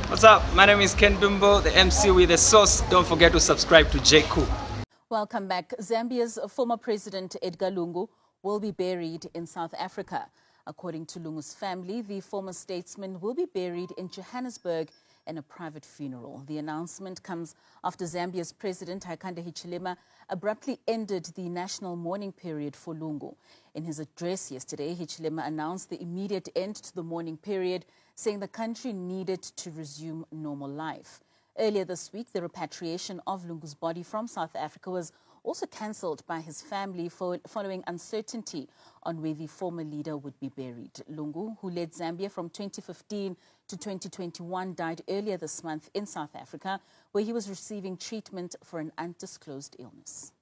What's up? My name is Ken Dumbo, the MC with the sauce. Don't forget to subscribe to J. Cool. Welcome back. Zambia's former president Edgar Lungu will be buried in South Africa. According to Lungu's family, the former statesman will be buried in Johannesburg in a private funeral. The announcement comes after Zambia's president Hakainde Hichilema abruptly ended the national mourning period for Lungu. In his address yesterday, Hichilema announced the immediate end to the mourning period, saying the country needed to resume normal life. Earlier this week, the repatriation of Lungu's body from South Africa was also cancelled by his family following uncertainty on where the former leader would be buried. Lungu, who led Zambia from 2015 to 2021, died earlier this month in South Africa, where he was receiving treatment for an undisclosed illness.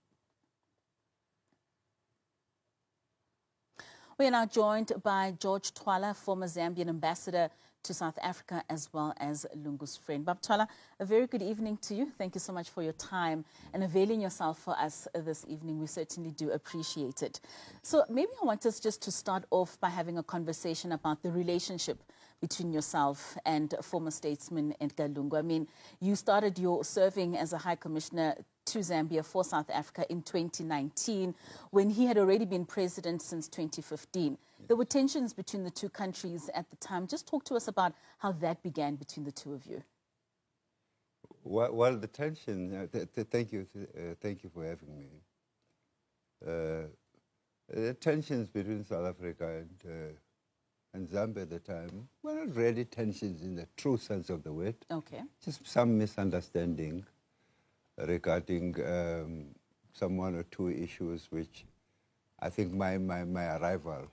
We are now joined by George Twala, former Zambian ambassador to South Africa, as well as Lungu's friend. Bab Twala, a very good evening to you. Thank you so much for your time and availing yourself for us this evening. We certainly do appreciate it. So maybe I want us just to start off by having a conversation about the relationship between yourself and former statesman Edgar Lungu. I mean, you started your serving as a High Commissioner to Zambia for South Africa in 2019, when he had already been president since 2015. There were tensions between the two countries at the time. Just talk to us about how that began between the two of you. Well, the tension, thank you for having me. The tensions between South Africa and Zambia at the time were not really tensions in the true sense of the word. Okay. Just some misunderstanding regarding some one or two issues which I think my arrival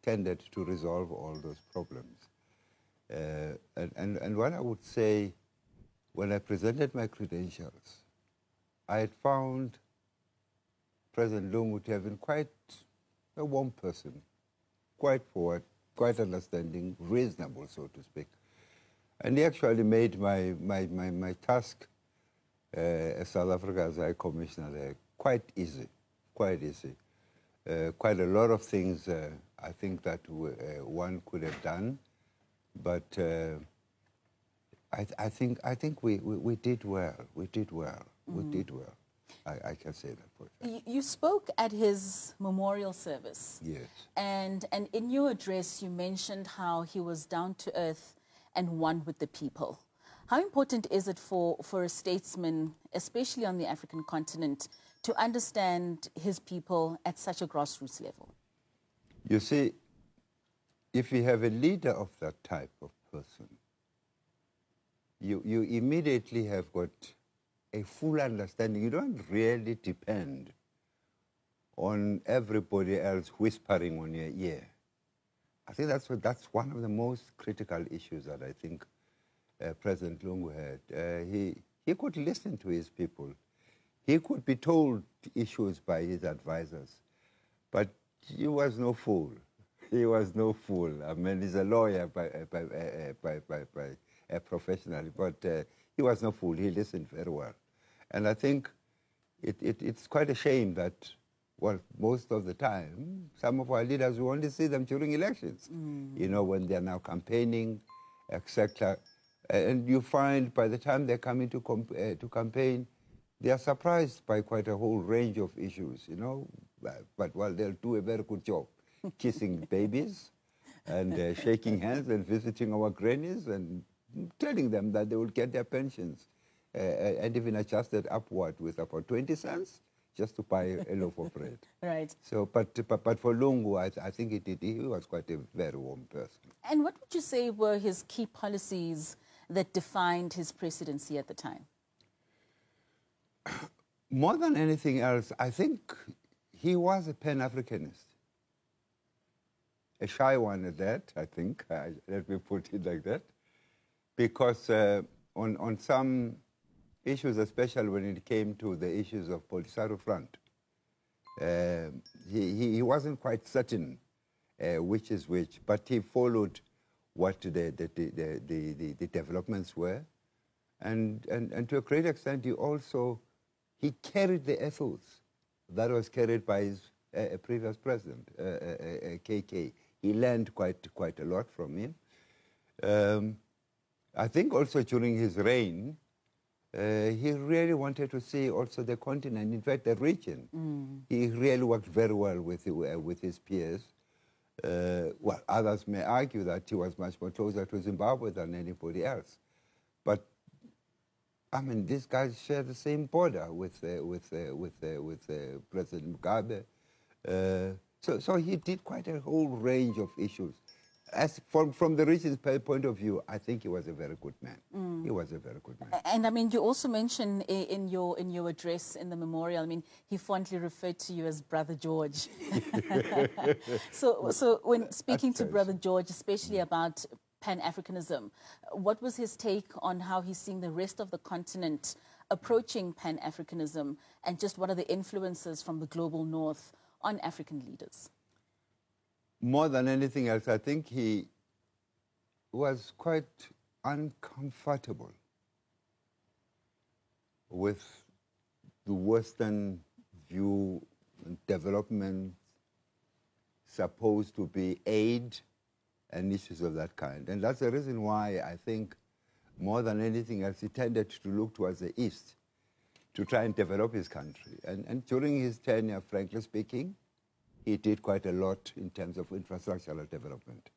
tended to resolve all those problems. And what I would say, when I presented my credentials, I had found President Lungu to have been quite a warm person, quite forward, quite understanding, reasonable, so to speak. And he actually made my task as South Africa as High Commissioner there quite easy, quite easy. Quite a lot of things I think that one could have done, but I think we did well. We did well. We did well. I can say that for sure. You spoke at his memorial service. Yes. And in your address, you mentioned how he was down to earth and one with the people. How important is it for a statesman, especially on the African continent, to understand his people at such a grassroots level? You see, if you have a leader of that type of person, you immediately have got a full understanding. You don't really depend on everybody else whispering on your ear. I think that's one of the most critical issues that I think President Lungu had. He could listen to his people. He could be told issues by his advisors, but he was no fool. He was no fool. I mean, he's a lawyer professionally, but he was no fool. He listened very well. And I think it's quite a shame that, well, most of the time, some of our leaders, we only see them during elections, you know, when they're now campaigning, etc. And you find by the time they're coming to campaign, they are surprised by quite a whole range of issues, you know. But well, they'll do a very good job kissing babies and shaking hands and visiting our grannies and telling them that they will get their pensions and even adjusted upward with about 20 cents just to buy a loaf of bread. Right. So, but for Lungu, I think he was quite a very warm person. And what would you say were his key policies that defined his presidency at the time? More than anything else, I think he was a Pan-Africanist. A shy one at that, I think. Let me put it like that. Because on some issues, especially when it came to the issues of Polisario Front, he wasn't quite certain which is which, but he followed what the developments were. And to a great extent, he carried the ethos that was carried by his previous president, KK. He learned quite a lot from him. I think also during his reign, he really wanted to see also the continent, in fact, the region. He really worked very well with his peers. Well, others may argue that he was much more closer to Zimbabwe than anybody else. But, I mean, these guys share the same border with President Mugabe. So he did quite a whole range of issues. As from the region's point of view, I think he was a very good man. He was a very good man. And I mean, you also mentioned in your address in the memorial, I mean, he fondly referred to you as Brother George. So when speaking to Brother George, especially about Pan-Africanism, what was his take on how he's seeing the rest of the continent approaching Pan-Africanism, and just what are the influences from the global north on African leaders? More than anything else, I think he was quite uncomfortable with the Western view and development supposed to be aid and issues of that kind. And that's the reason why I think more than anything else, he tended to look towards the East to try and develop his country. And during his tenure, frankly speaking, he did quite a lot in terms of infrastructural development.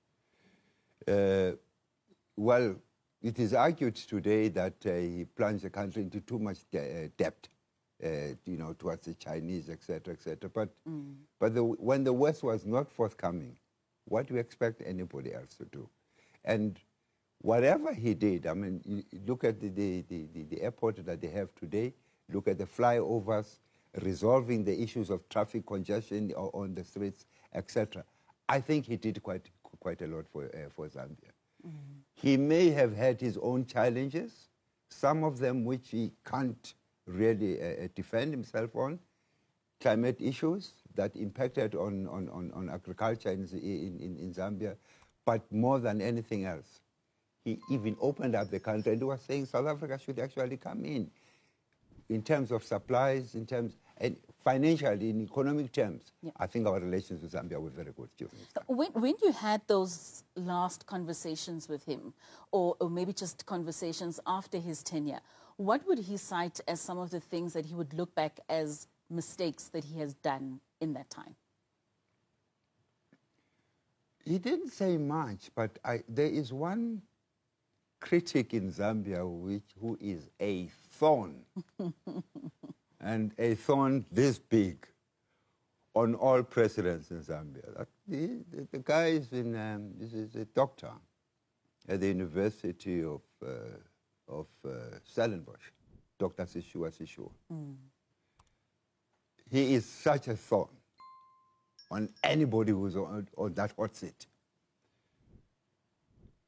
Well, it is argued today that he plunged the country into too much debt, you know, towards the Chinese, et cetera, et cetera. But when the West was not forthcoming, what do you expect anybody else to do? And whatever he did, I mean, you look at the airport that they have today, look at the flyovers, resolving the issues of traffic congestion on the streets, etc. I think he did quite a lot for Zambia. He may have had his own challenges, some of them which he can't really defend himself on, climate issues that impacted on agriculture in Zambia, but more than anything else, he even opened up the country and he was saying South Africa should actually come in terms of supplies, in terms, and financially, in economic terms. Yeah. I think our relations with Zambia were very good during this time. When you had those last conversations with him, or maybe just conversations after his tenure, what would he cite as some of the things that he would look back as mistakes that he has done in that time? He didn't say much, but there is one critic in Zambia who is a thorn, and a thorn this big on all presidents in Zambia. The guy is is a doctor at the University of Stellenbosch, Dr. Sishua. He is such a thorn on anybody who's on that hot seat.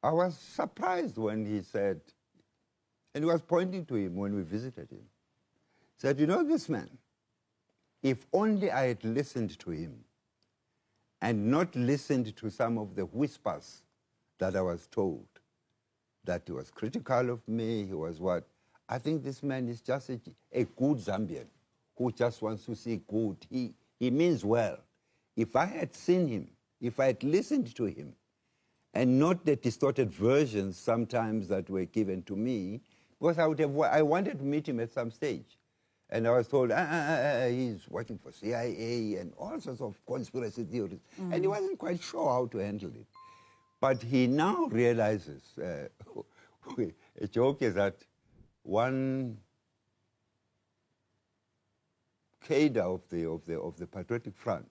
I was surprised when he said, and he was pointing to him when we visited him, said, you know this man, if only I had listened to him and not listened to some of the whispers that I was told, that he was critical of me, he was what, I think this man is just a good Zambian who just wants to see good. He means well. If I had seen him, if I had listened to him, and not the distorted versions sometimes that were given to me, because I wanted to meet him at some stage. And I was told, he's working for CIA and all sorts of conspiracy theories. And he wasn't quite sure how to handle it. But he now realizes, a joke is that one cadre of the Patriotic Front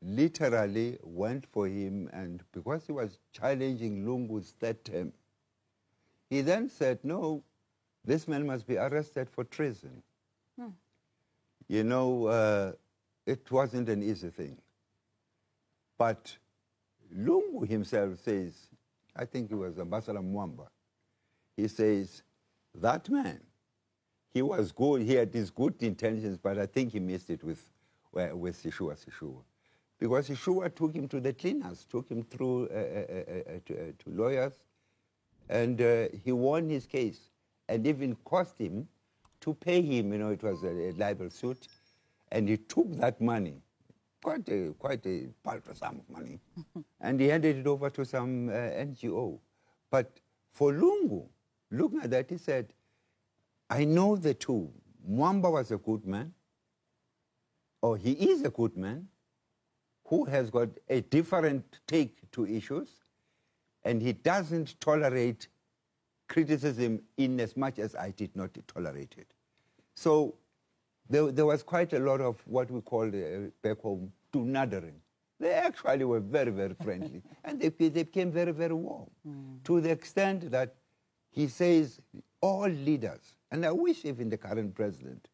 literally went for him, and because he was challenging Lungu's third term, he then said, no, this man must be arrested for treason. You know, it wasn't an easy thing. But Lungu himself says, I think it was Ambassador Mwamba, he says, that man, he was good, he had these good intentions, but I think he missed it with Sishua. Because Sishua took him to the cleaners, took him through to lawyers, and he won his case, and even cost him to pay him. You know, it was a libel suit, and he took that money, quite a paltry sum of money, and he handed it over to some NGO. But For Lungu, looking at that, he said, I know the two. Mwamba was a good man, or he is a good man, who has got a different take to issues, and he doesn't tolerate criticism in as much as I did not tolerate it. So there was quite a lot of what we call back home do-nathering. They actually were very, very friendly, and they became very, very warm, to the extent that he says all leaders, and I wish even the current president,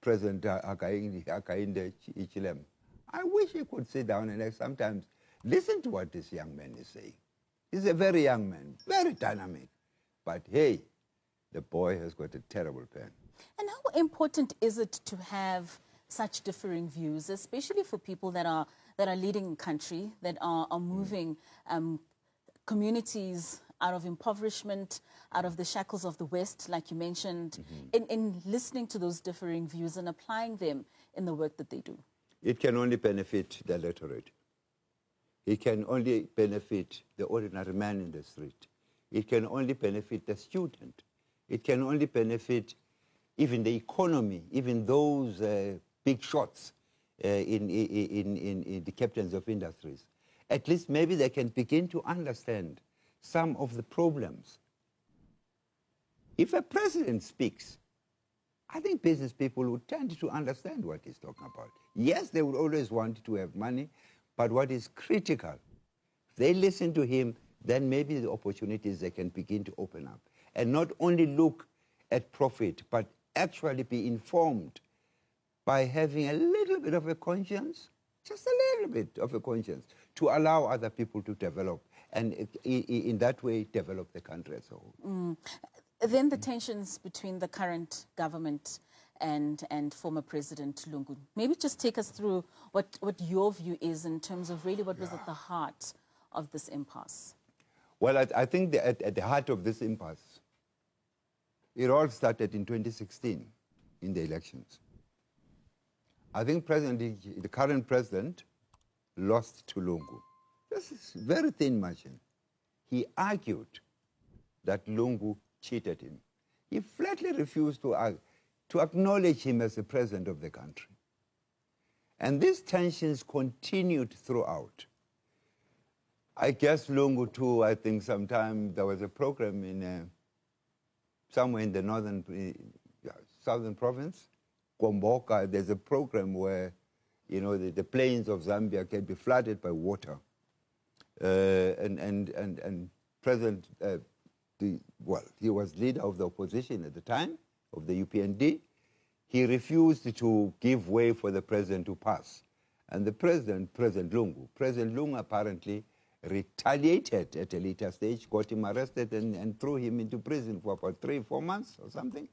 President Hakainde Hichilema, I wish he could sit down and sometimes listen to what this young man is saying. He's a very young man, very dynamic, but hey, the boy has got a terrible pen. And how important is it to have such differing views, especially for people that are leading country, that are moving communities out of impoverishment, out of the shackles of the West, like you mentioned, in listening to those differing views and applying them in the work that they do? It can only benefit the literate. It can only benefit the ordinary man in the street. It can only benefit the student. It can only benefit even the economy, even those big shots in the captains of industries. At least maybe they can begin to understand some of the problems. If a president speaks, I think business people would tend to understand what he's talking about. Yes, they would always want to have money, but what is critical, if they listen to him, then maybe the opportunities they can begin to open up. And not only look at profit, but actually be informed by having a little bit of a conscience, just a little bit of a conscience, to allow other people to develop, and in that way develop the country as a whole. Then the tensions between the current government and former President Lungu. Maybe just take us through what your view is in terms of really what was at the heart of this impasse. Well, I think at the heart of this impasse, it all started in 2016 in the elections. I think the current president lost to Lungu. This is very thin margin. He argued that Lungu cheated him. He flatly refused to acknowledge him as the president of the country. And these tensions continued throughout. I guess Lungu too, I think sometime there was a program in somewhere in the southern province, Gomboka. There's a program where, you know, the plains of Zambia can be flooded by water. And President, he was leader of the opposition at the time, of the UPND. He refused to give way for the president to pass. And the President Lungu apparently retaliated at a later stage, got him arrested and threw him into prison for about 3-4 months or something.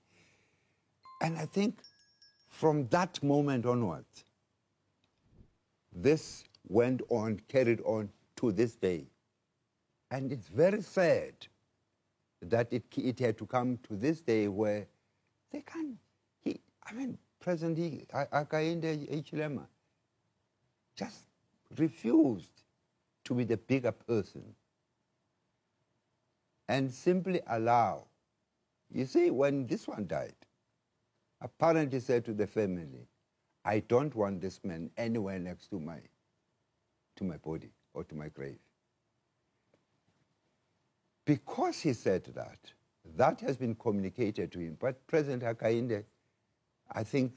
And I think from that moment onwards, this went on, carried on to this day. And it's very sad that it had to come to this day where they can't, President Hakainde Hichilema just refused to be the bigger person and simply allow. You see, when this one died, apparently said to the family, I don't want this man anywhere next to my body or to my grave. Because he said that, that has been communicated to him. But President Hakainde, I think,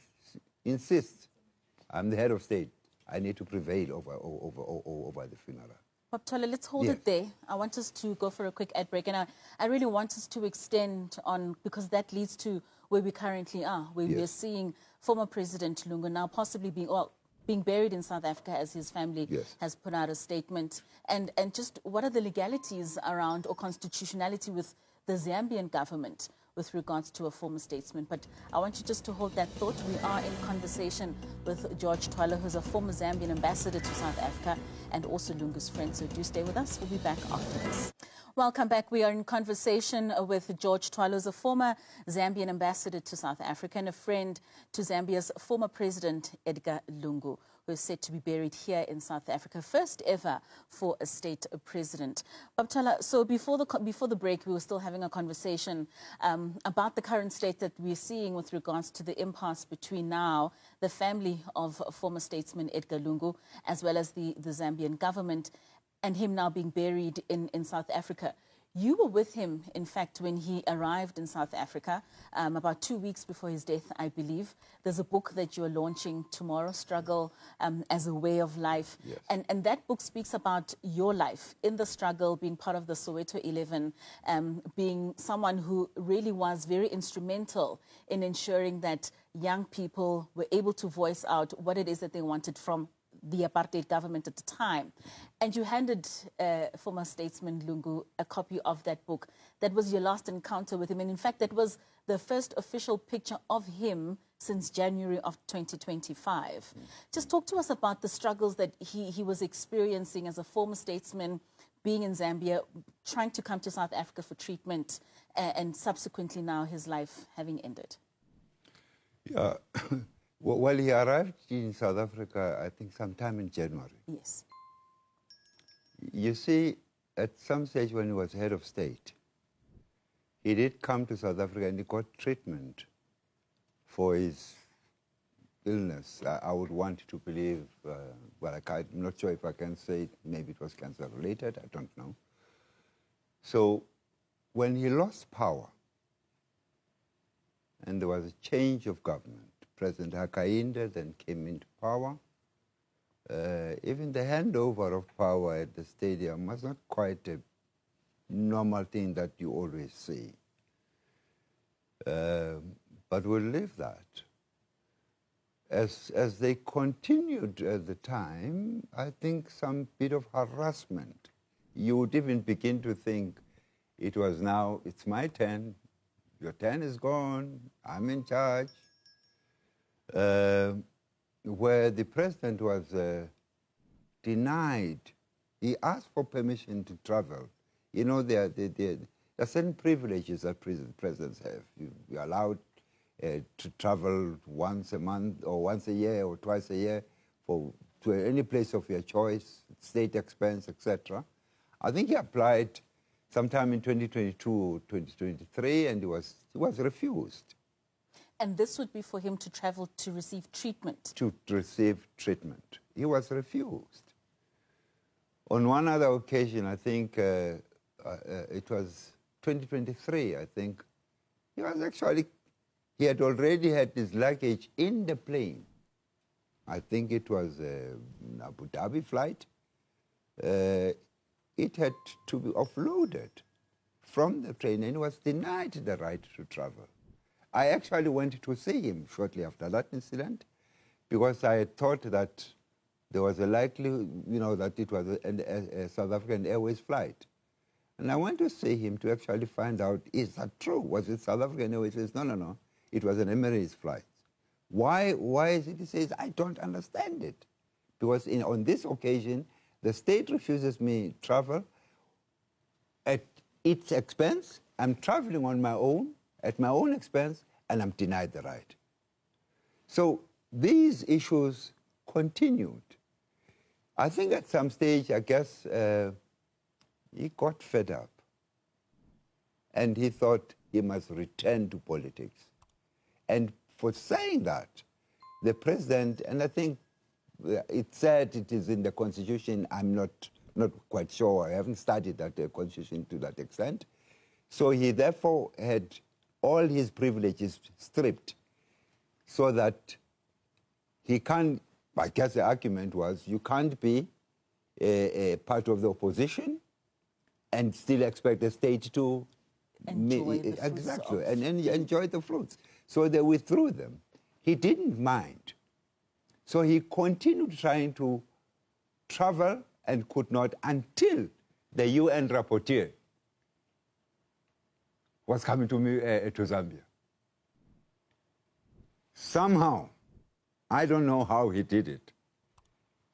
insists, I'm the head of state. I need to prevail over the funeral. Paptola, let's hold it there. I want us to go for a quick ad break. And I really want us to extend on, because that leads to where we currently are, where we are seeing former President Lungu now possibly being buried in South Africa, as his family has put out a statement. And just what are the legalities around, or constitutionality with the Zambian government with regards to a former statesman? But I want you just to hold that thought. We are in conversation with George Twala, who's a former Zambian ambassador to South Africa and also Lungu's friend. So do stay with us. We'll be back after this. Welcome back. We are in conversation with George Twala, who's a former Zambian ambassador to South Africa and a friend to Zambia's former president, Edgar Lungu, who is set to be buried here in South Africa, first ever for a state president. Babtala, so before the break, we were still having a conversation about the current state that we're seeing with regards to the impasse between now the family of former statesman Edgar Lungu, as well as the Zambian government, and him now being buried in South Africa. You were with him, in fact, when he arrived in South Africa, about 2 weeks before his death, I believe. There's a book that you're launching tomorrow, Struggle as a Way of Life. Yes. And that book speaks about your life in the struggle, being part of the Soweto 11, being someone who really was very instrumental in ensuring that young people were able to voice out what it is that they wanted from the apartheid government at the time. And you handed former statesman Lungu a copy of that book. That was your last encounter with him. And in fact, that was the first official picture of him since January of 2025. Just talk to us about the struggles that he was experiencing as a former statesman, being in Zambia, trying to come to South Africa for treatment, and subsequently now his life having ended. Yeah. Well, he arrived in South Africa, I think, sometime in January. Yes. You see, at some stage when he was head of state, he did come to South Africa and he got treatment for his illness. I would want to believe, but I'm not sure if I can say it. Maybe it was cancer-related, I don't know. So when he lost power and there was a change of government, President Hakainde then came into power. Even the handover of power at the stadium was not quite a normal thing that you always see. But we'll leave that. As they continued at the time, I think some bit of harassment. You would even begin to think it was now, it's my turn, your turn is gone, I'm in charge. Where the president was denied, he asked for permission to travel. You know, there are certain privileges that presidents have. You're allowed to travel once a month or once a year or twice a year to any place of your choice, state expense, etc. I think he applied sometime in 2022 or 2023 and he was refused. And this would be for him to travel to receive treatment? To receive treatment. He was refused. On one other occasion, I think it was 2023, I think, he had already had his luggage in the plane. I think it was an Abu Dhabi flight. It had to be offloaded from the train and he was denied the right to travel. I actually went to see him shortly after that incident because I thought that there was a likelihood, that it was a South African Airways flight. And I went to see him to actually find out, is that true? Was it South African Airways? He says, no. It was an Emirates flight. Why is it? He says, I don't understand it. Because on this occasion, the state refuses me travel at its expense. I'm traveling on my own, at my own expense, and I'm denied the right. So these issues continued. I think at some stage, I guess, he got fed up. And he thought he must return to politics. And for saying that, the president, and I think it said it is in the Constitution, I'm not quite sure, I haven't studied that Constitution to that extent. So he therefore had all his privileges stripped so that he can't, I guess the argument was, you can't be a part of the opposition and still expect the state to enjoy the fruits exactly, and enjoy the fruits. So they withdrew them. He didn't mind. So he continued trying to travel and could not until the UN rapporteur was coming to me to Zambia. Somehow, I don't know how he did it,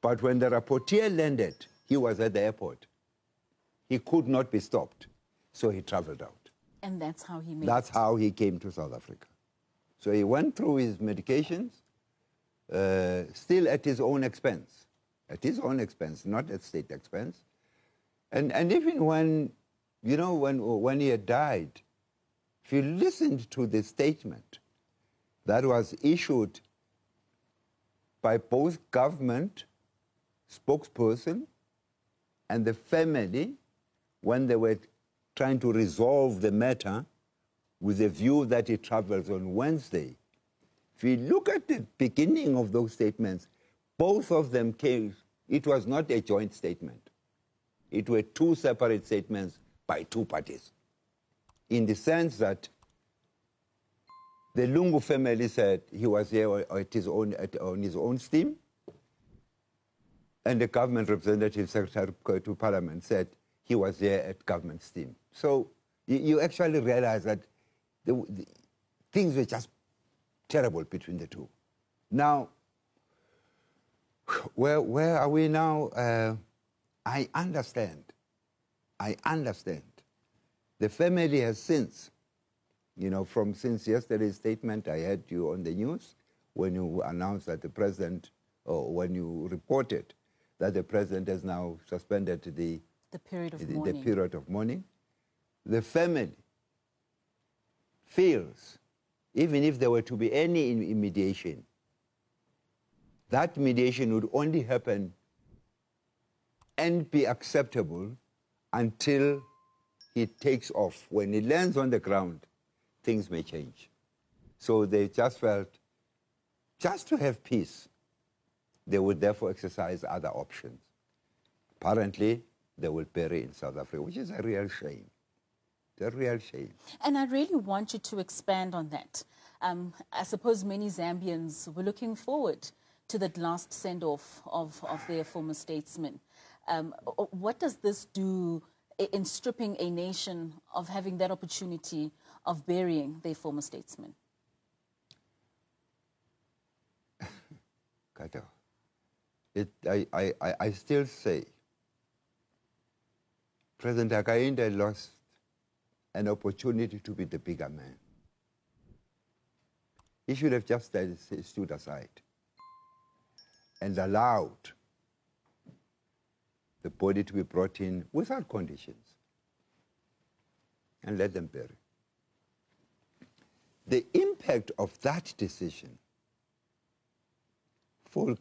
but when the rapporteur landed, he was at the airport. He could not be stopped, so he traveled out. And that's how he made That's how he came to South Africa. So he went through his medications, still at his own expense. At his own expense, not at state expense. And even when, you know, when he had died, if you listened to the statement that was issued by both government spokesperson and the family when they were trying to resolve the matter with a view that he travels on Wednesday. If you look at the beginning of those statements, both of them came, it was not a joint statement. It were two separate statements by two parties, in the sense that the Lungu family said he was here on his own steam, and the government representative, Secretary to Parliament, said he was there at government steam. So you actually realize that the things were just terrible between the two. Now, where are we now? I understand. The family has since, you know, since yesterday's statement, I heard you on the news when you announced that the president, or when you reported that the president has now suspended the period of mourning. The family feels, even if there were to be any mediation, that mediation would only happen and be acceptable until he takes off. When he lands on the ground, things may change. So they just felt, just to have peace, they would therefore exercise other options. Apparently, they will bury in South Africa, which is a real shame. It's a real shame. And I really want you to expand on that. I suppose many Zambians were looking forward to that last send-off of their former statesman. What does this do in stripping a nation of having that opportunity of burying their former statesman? Kato, I still say President Hakainde lost an opportunity to be the bigger man. He should have just stood aside and allowed the body to be brought in without conditions and let them bury. The impact of that decision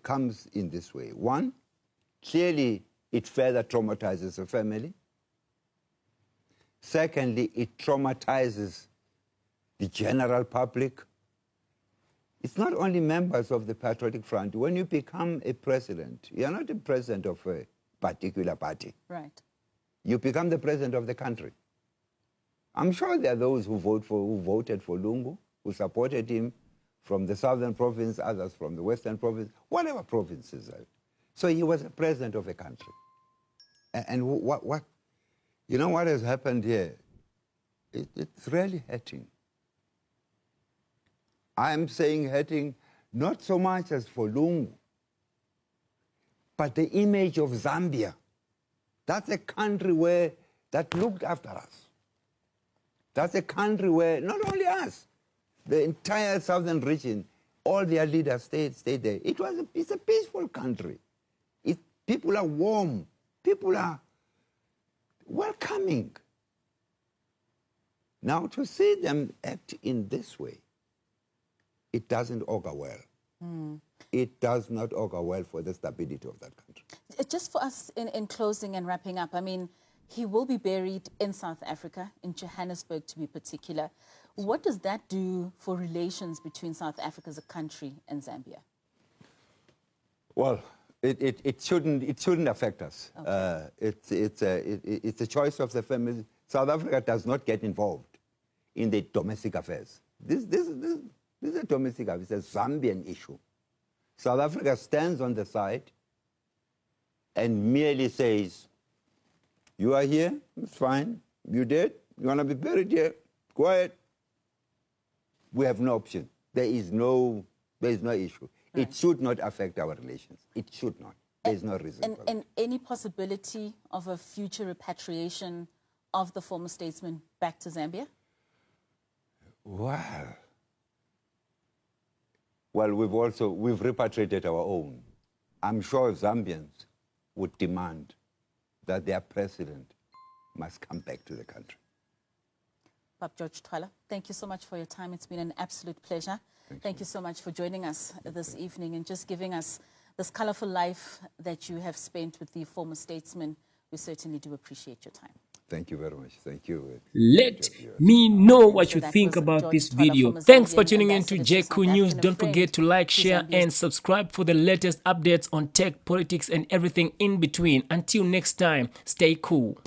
comes in this way. One, clearly it further traumatizes the family. Secondly, it traumatizes the general public. It's not only members of the Patriotic Front. When you become a president, you're not a president of a particular party. Right. You become the president of the country. I'm sure there are those who voted for Lungu, who supported him from the southern province, others from the western province, whatever provinces. So he was a president of a country. And you know what has happened here? It's really hurting. I'm saying hurting not so much as for Lungu, but the image of Zambia. That's a country that looked after us. That's a country where not only us, the entire southern region, all their leaders stayed there. It's a peaceful country. People are warm. People are welcoming. Now, to see them act in this way, it doesn't augur well. It does not augur well for the stability of that country. Just for us, in closing and wrapping up, I mean, he will be buried in South Africa, in Johannesburg to be particular. What does that do for relations between South Africa as a country and Zambia? Well, it shouldn't affect us. Okay. It's a choice of the family. South Africa does not get involved in the domestic affairs. This is a domestic affair. It's a Zambian issue. South Africa stands on the side and merely says, you are here, it's fine. You dead, you want to be buried here, quiet. We have no option. There is no issue. Right. It should not affect our relations. It should not. There is no reason for and any possibility of a future repatriation of the former statesman back to Zambia? Well, well, we've repatriated our own. I'm sure Zambians would demand that their president must come back to the country. Pap George Twala, thank you so much for your time. It's been an absolute pleasure. Thank you so much for joining us this evening and just giving us this colorful life that you have spent with the former statesman. We certainly do appreciate your time. Thank you very much. Thank you. Let me know what you So that think was about George this Twala, video. former Thanks for Zambian tuning in to ambassador to JQ South News. Africa, Don't forget to like, to share, Zambia's and subscribe for the latest updates on tech, politics, and everything in between. Until next time, stay cool.